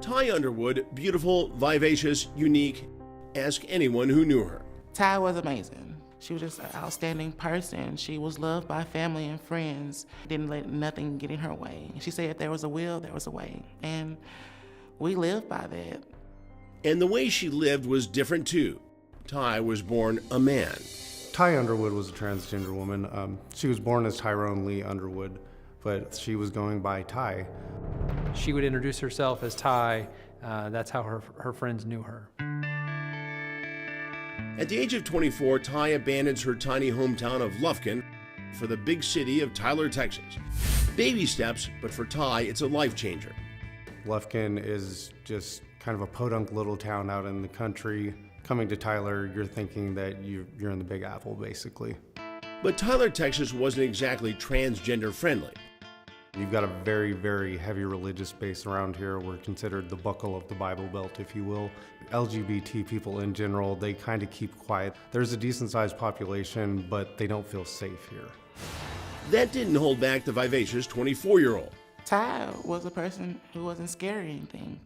Ty Underwood, beautiful, vivacious, unique. Ask anyone who knew her. Ty was amazing. She was just an outstanding person. She was loved by family and friends. Didn't let nothing get in her way. She said if there was a will, there was a way. And we lived by that. And the way she lived was different too. Ty was born a man. Ty Underwood was a transgender woman. She was born as Tyrone Lee Underwood, but she was going by Ty. She would introduce herself as Ty. That's how her friends knew her. At the age of 24, Ty abandons her tiny hometown of Lufkin for the big city of Tyler, Texas. Baby steps, but for Ty, it's a life changer. Lufkin is just kind of a podunk little town out in the country. Coming to Tyler, you're thinking that you're in the Big Apple, basically. But Tyler, Texas wasn't exactly transgender friendly. You've got a very, very heavy religious base around here. We're considered the buckle of the Bible Belt, if you will. LGBT people in general, they kind of keep quiet. There's a decent-sized population, but they don't feel safe here. That didn't hold back the vivacious 24-year-old. Ty was a person who wasn't scared of anything.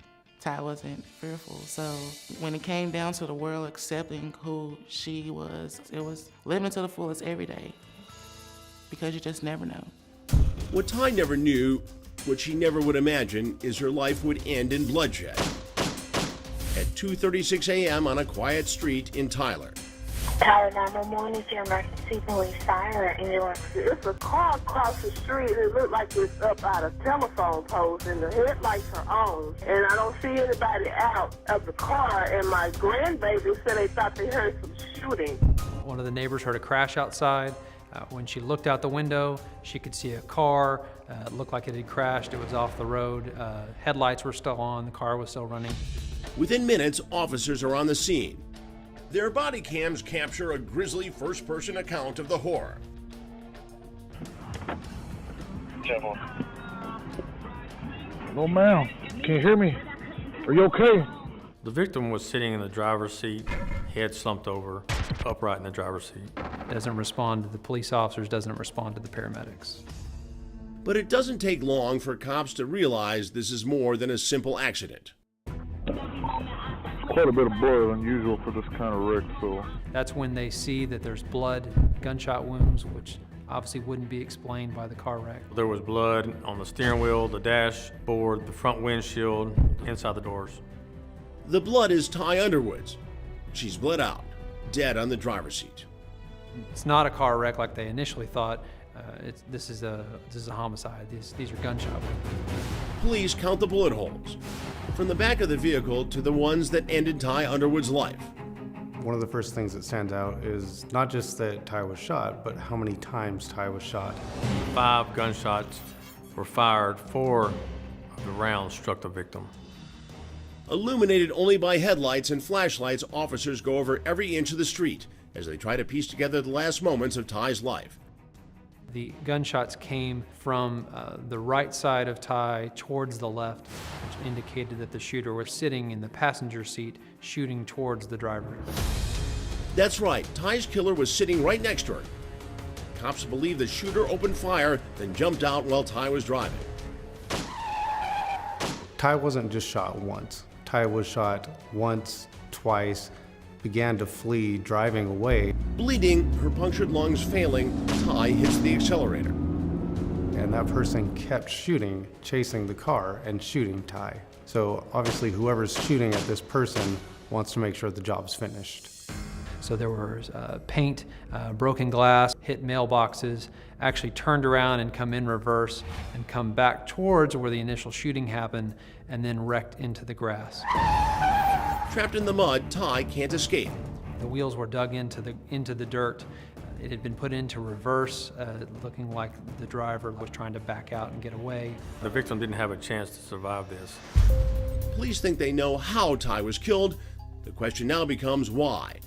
Ty wasn't fearful. So when it came down to the world accepting who she was, it was living to the fullest every day, because you just never know. What Ty never knew, what she never would imagine, is her life would end in bloodshed. At 2:36 a.m. on a quiet street in Tyler. Tyler 911 is your emergency police fire ambulance. It's a car across the street. It looked like it's up out of telephone poles, and the headlights are on. And I don't see anybody out of the car. And my grandbaby said they thought they heard some shooting. One of the neighbors heard a crash outside. When she looked out the window, she could see a car. It looked like it had crashed. It was off the road. Headlights were still on. The car was still running. Within minutes, officers are on the scene. Their body cams capture a grisly first-person account of the horror. Hello, ma'am. Can you hear me? Are you okay? The victim was sitting in the driver's seat, head slumped over, upright in the driver's seat. Doesn't respond to the police officers, doesn't respond to the paramedics. But it doesn't take long for cops to realize this is more than a simple accident. Quite a bit of blood, unusual for this kind of wreck, so. That's when they see that there's blood, gunshot wounds, which obviously wouldn't be explained by the car wreck. There was blood on the steering wheel, the dashboard, the front windshield, inside the doors. The blood is Ty Underwood's. She's bled out, dead on the driver's seat. It's not a car wreck like they initially thought. This is a homicide. These are gunshot wounds. Police count the bullet holes, from the back of the vehicle to the ones that ended Ty Underwood's life. One of the first things that stands out is not just that Ty was shot, but how many times Ty was shot. 5 gunshots were fired, 4 of the rounds struck the victim. Illuminated only by headlights and flashlights, officers go over every inch of the street as they try to piece together the last moments of Ty's life. The gunshots came from the right side of Ty towards the left, which indicated that the shooter was sitting in the passenger seat shooting towards the driver. That's right, Ty's killer was sitting right next to her. Cops believe the shooter opened fire, then jumped out while Ty was driving. Ty wasn't just shot once. Ty was shot once, twice, began to flee, driving away. Bleeding, her punctured lungs failing, Ty hits the accelerator. And that person kept shooting, chasing the car and shooting Ty. So obviously whoever's shooting at this person wants to make sure the job's finished. So there was paint, broken glass, hit mailboxes, actually turned around and come in reverse and come back towards where the initial shooting happened and then wrecked into the grass. Trapped in the mud, Ty can't escape. The wheels were dug into the dirt. It had been put into reverse, looking like the driver was trying to back out and get away. The victim didn't have a chance to survive this. Police think they know how Ty was killed. The question now becomes why.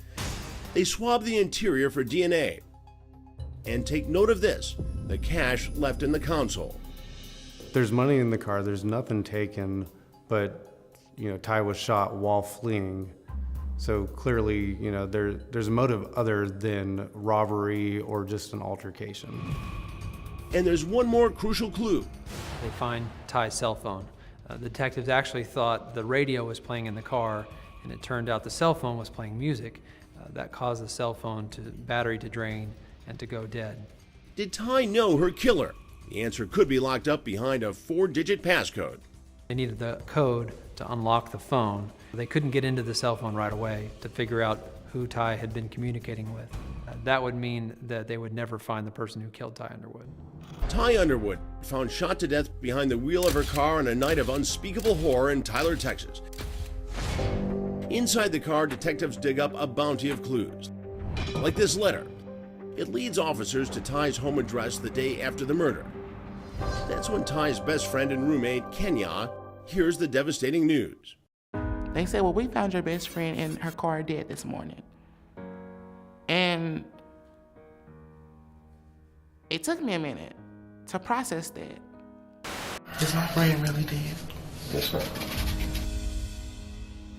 They swab the interior for DNA. And take note of this, the cash left in the console. There's money in the car, there's nothing taken, but Ty was shot while fleeing. So clearly, there's a motive other than robbery or just an altercation. And there's one more crucial clue. They find Ty's cell phone. The detectives actually thought the radio was playing in the car, and it turned out the cell phone was playing music. That caused the cell phone battery to drain and to go dead. Did Ty know her killer? The answer could be locked up behind a 4-digit passcode. They needed the code to unlock the phone. They couldn't get into the cell phone right away to figure out who Ty had been communicating with. That would mean that they would never find the person who killed Ty Underwood. Ty Underwood, found shot to death behind the wheel of her car on a night of unspeakable horror in Tyler, Texas. Inside the car, detectives dig up a bounty of clues, like this letter. It leads officers to Ty's home address the day after the murder. That's when Ty's best friend and roommate, Kenya, hears the devastating news. They said, well, we found your best friend in her car dead this morning. And it took me a minute to process that. Is my friend really dead? Yes, sir.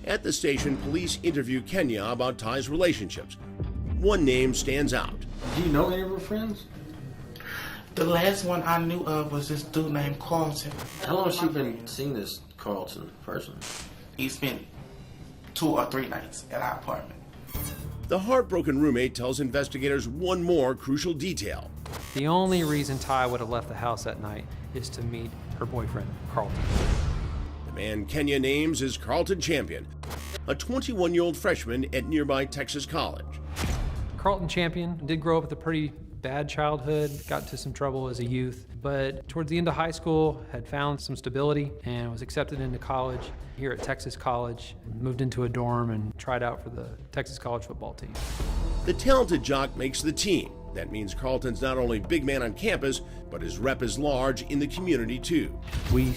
At the station, police interview Kenya about Ty's relationships. One name stands out. Do you know any of her friends? The last one I knew of was this dude named Carlton. How long has she been seeing this Carlton person? He spent 2 or 3 nights at our apartment. The heartbroken roommate tells investigators one more crucial detail. The only reason Ty would have left the house that night is to meet her boyfriend, Carlton. The man Kenya names is Carlton Champion, a 21-year-old freshman at nearby Texas College. Carlton Champion did grow up with a pretty bad childhood, got into some trouble as a youth, but towards the end of high school had found some stability and was accepted into college here at Texas College, moved into a dorm and tried out for the Texas College football team. The talented jock makes the team. That means Carlton's not only big man on campus, but his rep is large in the community too. We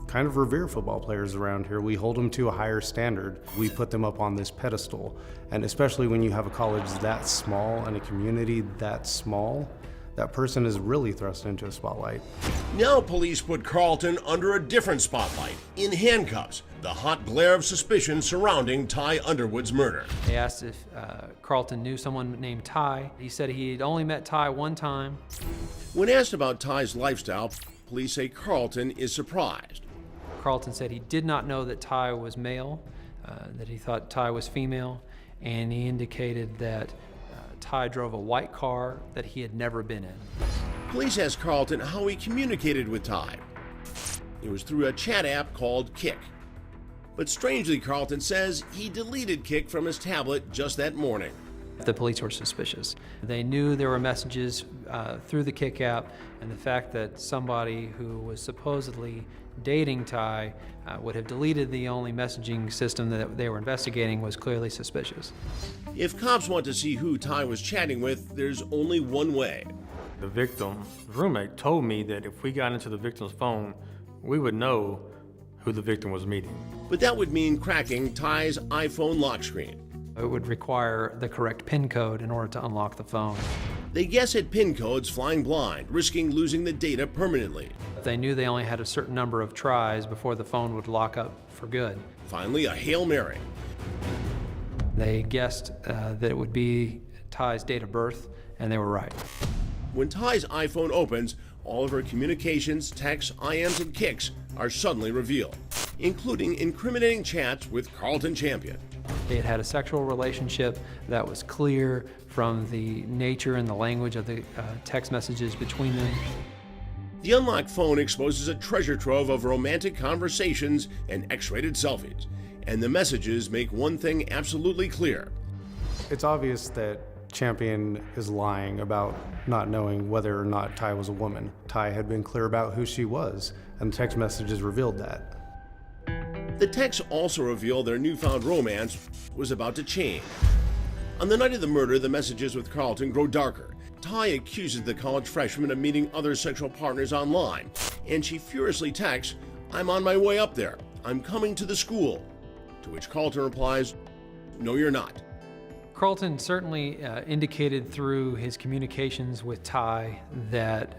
kind of revere football players around here. We hold them to a higher standard. We put them up on this pedestal. And especially when you have a college that small and a community that small, that person is really thrust into a spotlight. Now police put Carlton under a different spotlight, in handcuffs, the hot glare of suspicion surrounding Ty Underwood's murder. They asked if Carlton knew someone named Ty. He said he'd only met Ty one time. When asked about Ty's lifestyle, police say Carlton is surprised. Carlton said he did not know that Ty was male, that he thought Ty was female, and he indicated that Ty drove a white car that he had never been in. Police asked Carlton how he communicated with Ty. It was through a chat app called Kik. But strangely, Carlton says he deleted Kik from his tablet just that morning. The police were suspicious. They knew there were messages through the Kik app, and the fact that somebody who was supposedly dating Ty would have deleted the only messaging system that they were investigating was clearly suspicious. If cops want to see who Ty was chatting with, there's only one way. The victim's roommate told me that if we got into the victim's phone, we would know who the victim was meeting. But that would mean cracking Ty's iPhone lock screen. It would require the correct PIN code in order to unlock the phone. They guess at PIN codes flying blind, risking losing the data permanently. They knew they only had a certain number of tries before the phone would lock up for good. Finally, a Hail Mary. They guessed that it would be Ty's date of birth, and they were right. When Ty's iPhone opens, all of her communications, texts, IMs, and Kiks are suddenly revealed, including incriminating chats with Carlton Champion. They had had a sexual relationship that was clear from the nature and the language of the text messages between them. The unlocked phone exposes a treasure trove of romantic conversations and X-rated selfies. And the messages make one thing absolutely clear. It's obvious that Champion is lying about not knowing whether or not Ty was a woman. Ty had been clear about who she was, and the text messages revealed that. The texts also reveal their newfound romance was about to change. On the night of the murder, the messages with Carlton grow darker. Ty accuses the college freshman of meeting other sexual partners online, and she furiously texts, "I'm on my way up there. I'm coming to the school." To which Carlton replies, "No, you're not." Carlton certainly indicated through his communications with Ty that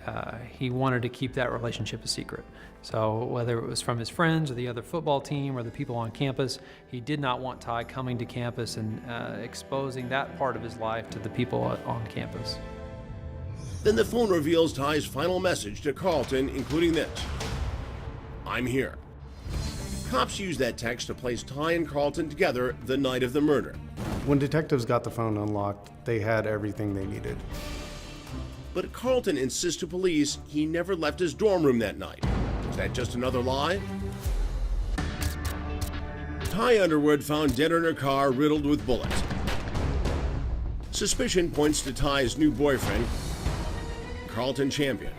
he wanted to keep that relationship a secret. So whether it was from his friends or the other football team or the people on campus, he did not want Ty coming to campus and exposing that part of his life to the people on campus. Then the phone reveals Ty's final message to Carlton, including this: "I'm here." Cops used that text to place Ty and Carlton together the night of the murder. When detectives got the phone unlocked, they had everything they needed. But Carlton insists to police he never left his dorm room that night. Is that just another lie? Ty Underwood found dead in her car riddled with bullets. Suspicion points to Ty's new boyfriend, Carlton Champion.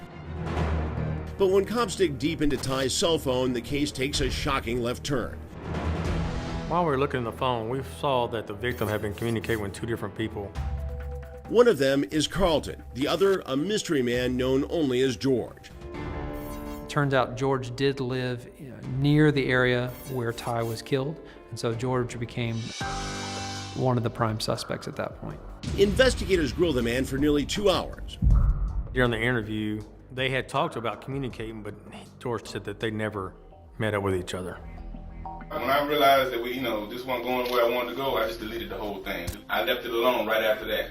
But when cops dig deep into Ty's cell phone, the case takes a shocking left turn. While we were looking at the phone, we saw that the victim had been communicating with two different people. One of them is Carlton, the other a mystery man known only as George. Turns out George did live near the area where Ty was killed, and so George became one of the prime suspects at that point. Investigators grilled the man for nearly 2 hours. During the interview, they had talked about communicating, but George said that they never met up with each other. When I realized that this wasn't going where I wanted to go, I just deleted the whole thing. I left it alone right after that.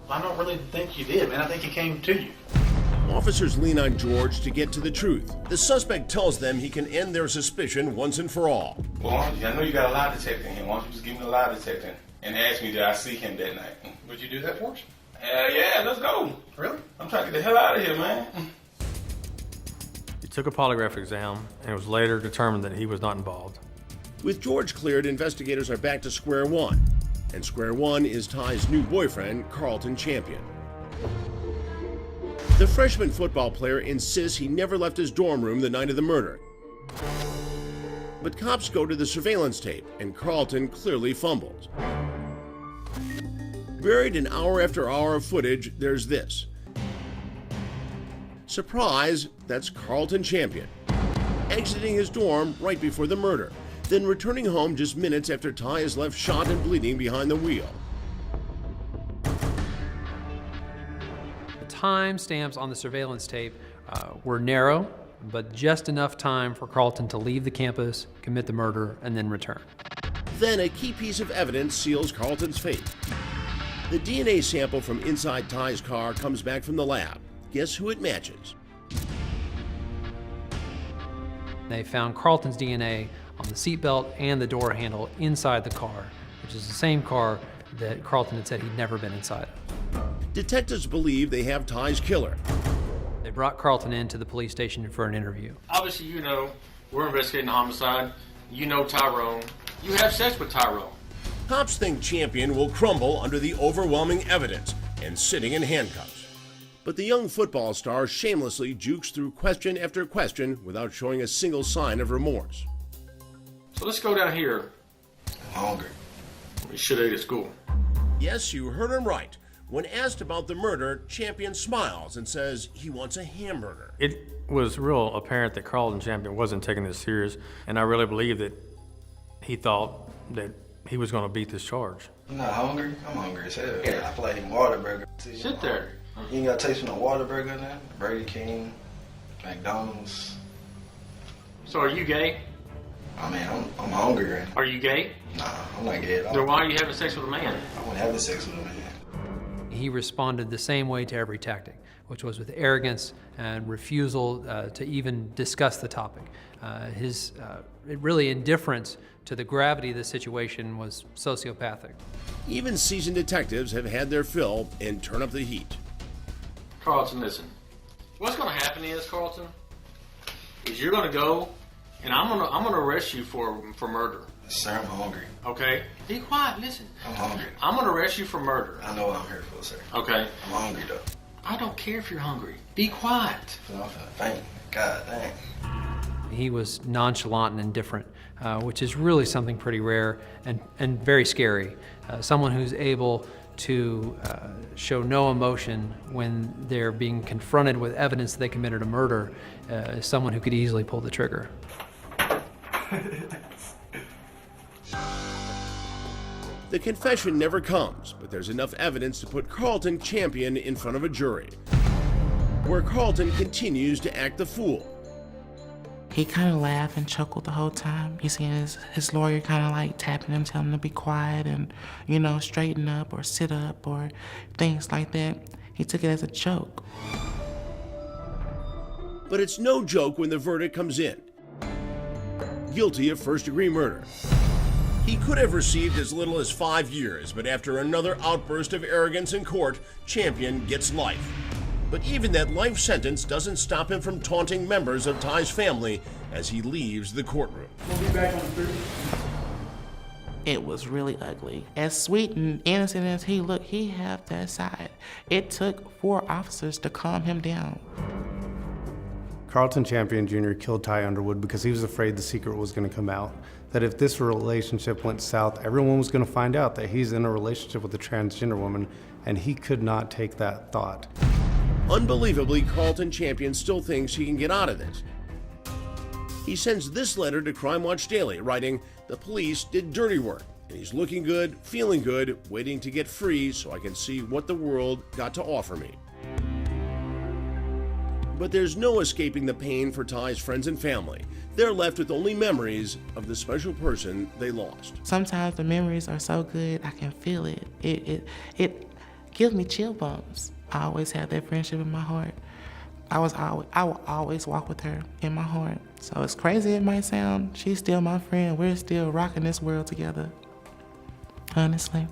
I don't really think you did, man. I think he came to you. Officers lean on George to get to the truth. The suspect tells them he can end their suspicion once and for all. Well, I know you got a lie detector in here. Why don't you just give me the lie detector and ask me did I see him that night? Would you do that for us? Yeah, let's go. Really? I'm trying to get the hell out of here, man. He took a polygraph exam, and it was later determined that he was not involved. With George cleared, investigators are back to square one. And square one is Ty's new boyfriend, Carlton Champion. The freshman football player insists he never left his dorm room the night of the murder. But cops go to the surveillance tape, and Carlton clearly fumbles. Buried in hour after hour of footage, there's this. Surprise, that's Carlton Champion, exiting his dorm right before the murder, then returning home just minutes after Ty is left shot and bleeding behind the wheel. The time stamps on the surveillance tape were narrow, but just enough time for Carlton to leave the campus, commit the murder, and then return. Then a key piece of evidence seals Carlton's fate. The DNA sample from inside Ty's car comes back from the lab. Guess who it matches? They found Carlton's DNA on the seatbelt and the door handle inside the car, which is the same car that Carlton had said he'd never been inside of. Detectives believe they have Ty's killer. They brought Carlton into the police station for an interview. Obviously, we're investigating a homicide. You know Tyrone. You have sex with Tyrone. Cops think Champion will crumble under the overwhelming evidence and sitting in handcuffs. But the young football star shamelessly jukes through question after question without showing a single sign of remorse. So let's go down here. I'm hungry. We should eat at school. Yes, you heard him right. When asked about the murder, Champion smiles and says he wants a hamburger. It was real apparent that Carlton Champion wasn't taking this serious, and I really believe that he thought that he was going to beat this charge. I'm not hungry. I'm hungry as hell. Yeah, I feel like eating Whataburger. Sit there. You ain't got to taste from the Whataburger now? Burger King, McDonald's. So are you gay? I mean, I'm hungry right now. Are you gay? Nah, I'm not gay at all. Then why are you having sex with a man? I want to have sex with a man. He responded the same way to every tactic, which was with arrogance and refusal to even discuss the topic. His really indifference to the gravity of the situation was sociopathic. Even seasoned detectives have had their fill and turn up the heat. Carlton, listen. What's going to happen is, Carlton, is you're going to go, and I'm going to arrest you for murder. Sir, I'm hungry. Okay? Be quiet, listen. I'm hungry. I'm going to arrest you for murder. I know what I'm here for, sir. Okay? I'm hungry, though. I don't care if you're hungry. Be quiet. I'm finna faint. God dang. He was nonchalant and indifferent, which is really something pretty rare and very scary. Someone who's able to show no emotion when they're being confronted with evidence that they committed a murder is someone who could easily pull the trigger. The confession never comes, but there's enough evidence to put Carlton Champion in front of a jury, where Carlton continues to act the fool. He kind of laughed and chuckled the whole time. You see his lawyer kind of like tapping him, telling him to be quiet and, straighten up or sit up or things like that. He took it as a joke. But it's no joke when the verdict comes in. guilty of first-degree murder. He could have received as little as 5 years, but after another outburst of arrogance in court, Champion gets life. But even that life sentence doesn't stop him from taunting members of Ty's family as he leaves the courtroom. We'll be back on the 30th. It was really ugly. As sweet and innocent as he looked, he had that side. It took 4 officers to calm him down. Carlton Champion Jr. killed Ty Underwood because he was afraid the secret was going to come out. That if this relationship went south, everyone was going to find out that he's in a relationship with a transgender woman, and he could not take that thought. Unbelievably, Carlton Champion still thinks he can get out of this. He sends this letter to Crime Watch Daily, writing, "The police did dirty work, and he's looking good, feeling good, waiting to get free so I can see what the world got to offer me." But there's no escaping the pain for Ty's friends and family. They're left with only memories of the special person they lost. Sometimes the memories are so good, I can feel it. It gives me chill bumps. I always have that friendship in my heart. I will always walk with her in my heart. So as crazy it might sound, she's still my friend. We're still rocking this world together. Honestly.